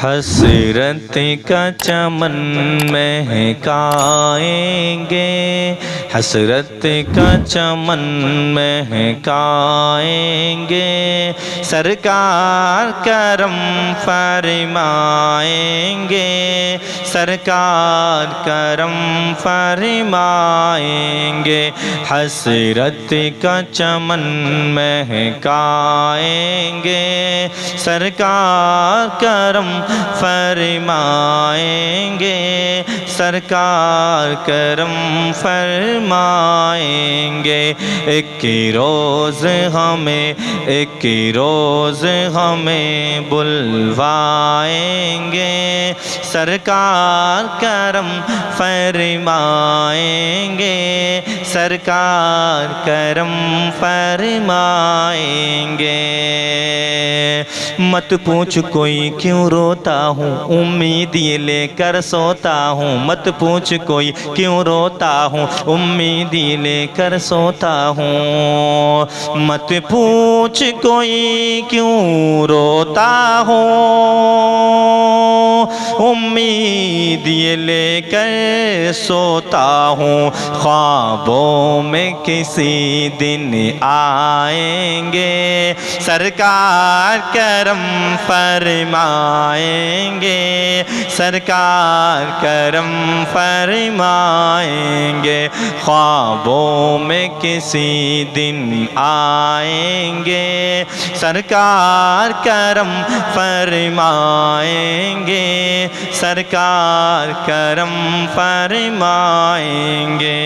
حسرت کا چمن مہکائیں گے، حسرت کا چمن مہکائیں گے، سرکار کرم فرمائیں گے، سرکار کرم فرمائیں گے، حسرت کا چمن مہکائیں گے، سرکار کرم فرمائیں گے، سرکار کرم فرمائیں گے، ایک روز ہمیں بلوائیں گے، سرکار کرم فرمائیں گے، سرکار کرم فرمائیں گے۔ مت پوچھ کوئی کیوں روتا ہوں، امید یہ لے کر سوتا ہوں، مت پوچھ کوئی کیوں روتا ہوں، امید یہ لے کر سوتا ہوں، مت پوچھ کوئی کیوں روتا ہوں، امید یہ لے کر سوتا ہوں، خوابوں میں کسی دن آئیں گے، سرکار کرم فرمائیں گے، سرکار کرم فرمائیں گے، خوابوں میں کسی دن آئیں گے، سرکار کرم فرمائیں گے، سرکار کرم فرمائیں گے،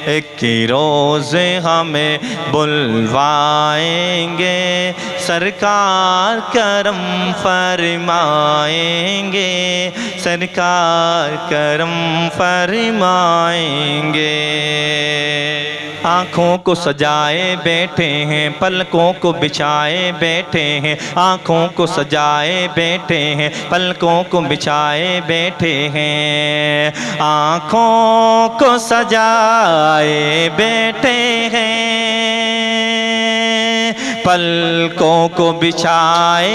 ایک روز ہمیں بلوائیں گے، سرکار کرم فرمائیں گے، سرکار کرم فرمائیں گے۔ آنکھوں کو سجائے بیٹھے ہیں، پلکوں کو بچھائے بیٹھے ہیں، آنکھوں کو سجائے بیٹھے ہیں، پلکوں کو بچھائے بیٹھے ہیں، آنکھوں کو سجائے بیٹھے ہیں، پلکوں کو بچھائے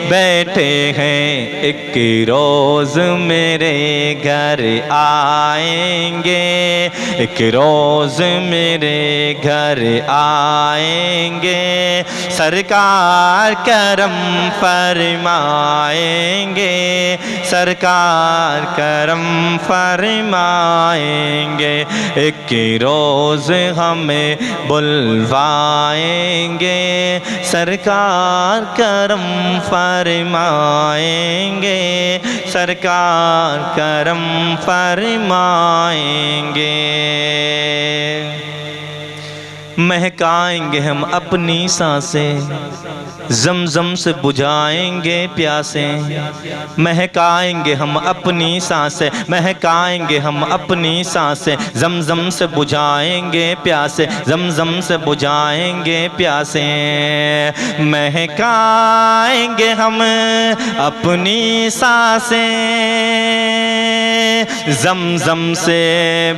بیٹھے ہیں، ایک روز میرے گھر آئیں گے، ایک روز میرے گھر آئیں گے، سرکار کرم فرمائیں گے، سرکار کرم فرمائیں گے، ایک روز ہمیں بلوائیں گے، سرکار کرم فرمائیں گے، سرکار کرم فرمائیں گے، مہکائیں گے ہم اپنی سانسیں، زمزم سے بجھائیں گے پیاسیں، مہکائیں گے ہم اپنی سانسیں، مہکائیں گے ہم اپنی سانسیں، زمزم سے بجھائیں گے پیاسیں، زمزم سے بجھائیں گے پیاسیں، مہکائیں گے ہم اپنی سانسیں، زمزم سے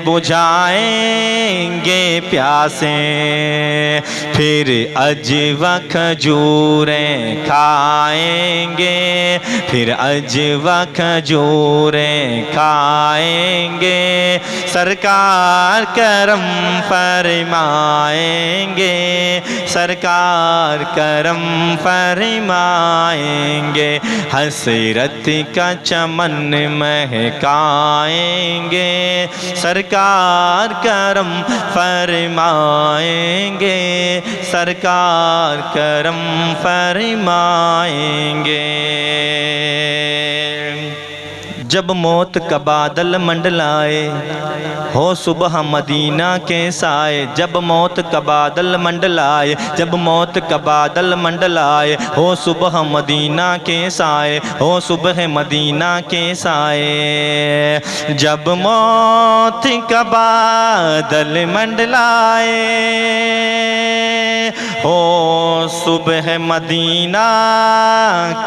بجھائیں گے پیاسیں، پھر عجوا کھجوریں کھائیں گے، پھر عجوا کھجوریں کھائیں گے، سرکار کرم فرمائیں گے، سرکار کرم فرمائیں گے، حسرت کا چمن مہکائیں گے، سرکار کرم فرمائیں گے، سرکار کرم فرمائیں گے، جب موت کا بادل منڈلائے ہو صبح مدینہ کے سائے، جب موت کا بادل منڈلائے، جب موت کا بادل منڈلائے، ہو صبح مدینہ کے سائے، ہو صبح مدینہ کے سائے، جب موت کا بادل منڈلائے، ہو صبح مدینہ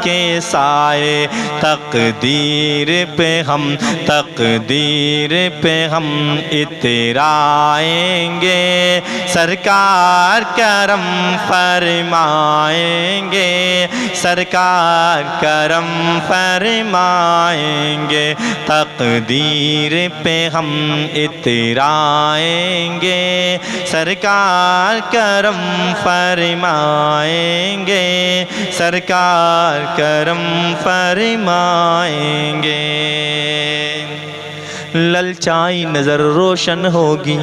کے سائے، تقدیر پہ ہم تقدیر پہ ہم اترائیں گے سرکار کرم فرمائیں گے سرکار کرم فرمائیں گے تقدیر پہ ہم اترائیں گے سرکار کرم فرمائیں گے سرکار کرم فرمائیں گے للچائی نظر روشن ہوگی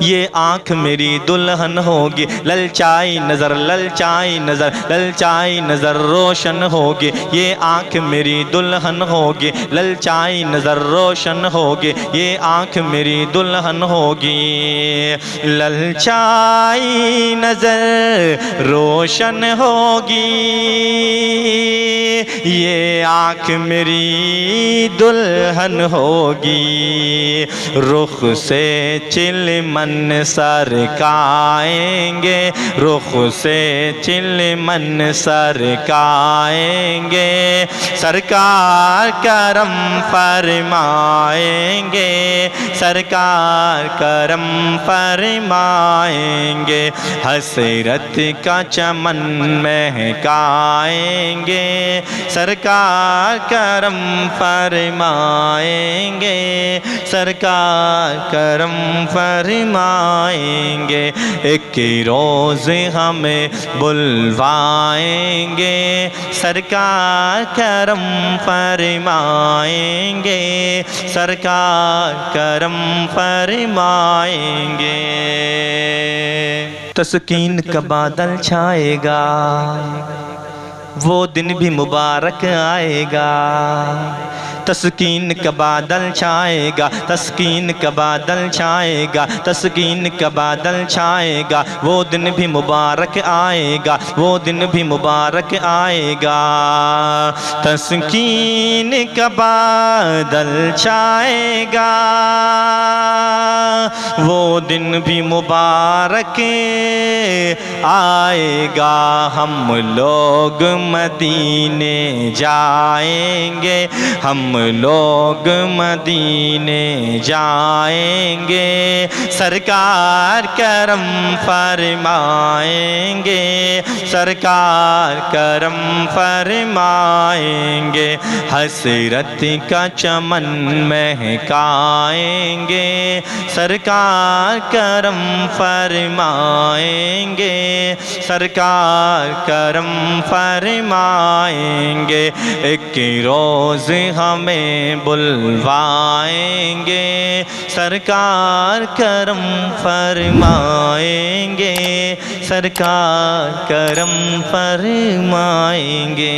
یہ آنکھ میری دلہن ہوگی للچائی نظر للچائی نظر للچائی نظر روشن ہوگی یہ آنکھ میری دلہن ہوگی للچائی نظر روشن ہوگی یہ آنکھ میری دلہن ہوگی للچائی نظر روشن ہوگی یہ آنکھ میری دلہن ہوگی رخ سے چلمن سرکائیں گے رخ سے چلمن سرکائیں گے سرکار کرم فرمائیں گے سرکار کرم فرمائیں گے حسرت کا چمن مہکائیں گے سرکار کرم فرمائیں گے سرکار کرم فرمائیں گے ایک روز ہمیں بلوائیں گے سرکار کرم فرمائیں گے سرکار کرم فرمائیں گے تسکین کا بادل چھائے گا وہ دن بھی مبارک آئے گا تسکین کا بادل چھائے گا تسکین کا بادل چھائے گا تسکین کا بادل چھائے گا وہ دن بھی مبارک آئے گا وہ دن بھی مبارک آئے گا تسکین کا بادل چھائے گا وہ دن بھی مبارک آئے گا ہم لوگ مدینے جائیں گے ہم لوگ مدینے جائیں گے سرکار کرم فرمائیں گے سرکار کرم فرمائیں گے حسرت کا چمن مہکائیں گے سرکار کرم فرمائیں گے سرکار کرم فرمائیں گے ایک روز ہمیں بلوائیں گے سرکار کرم فرمائیں گے سرکار کرم فرمائیں گے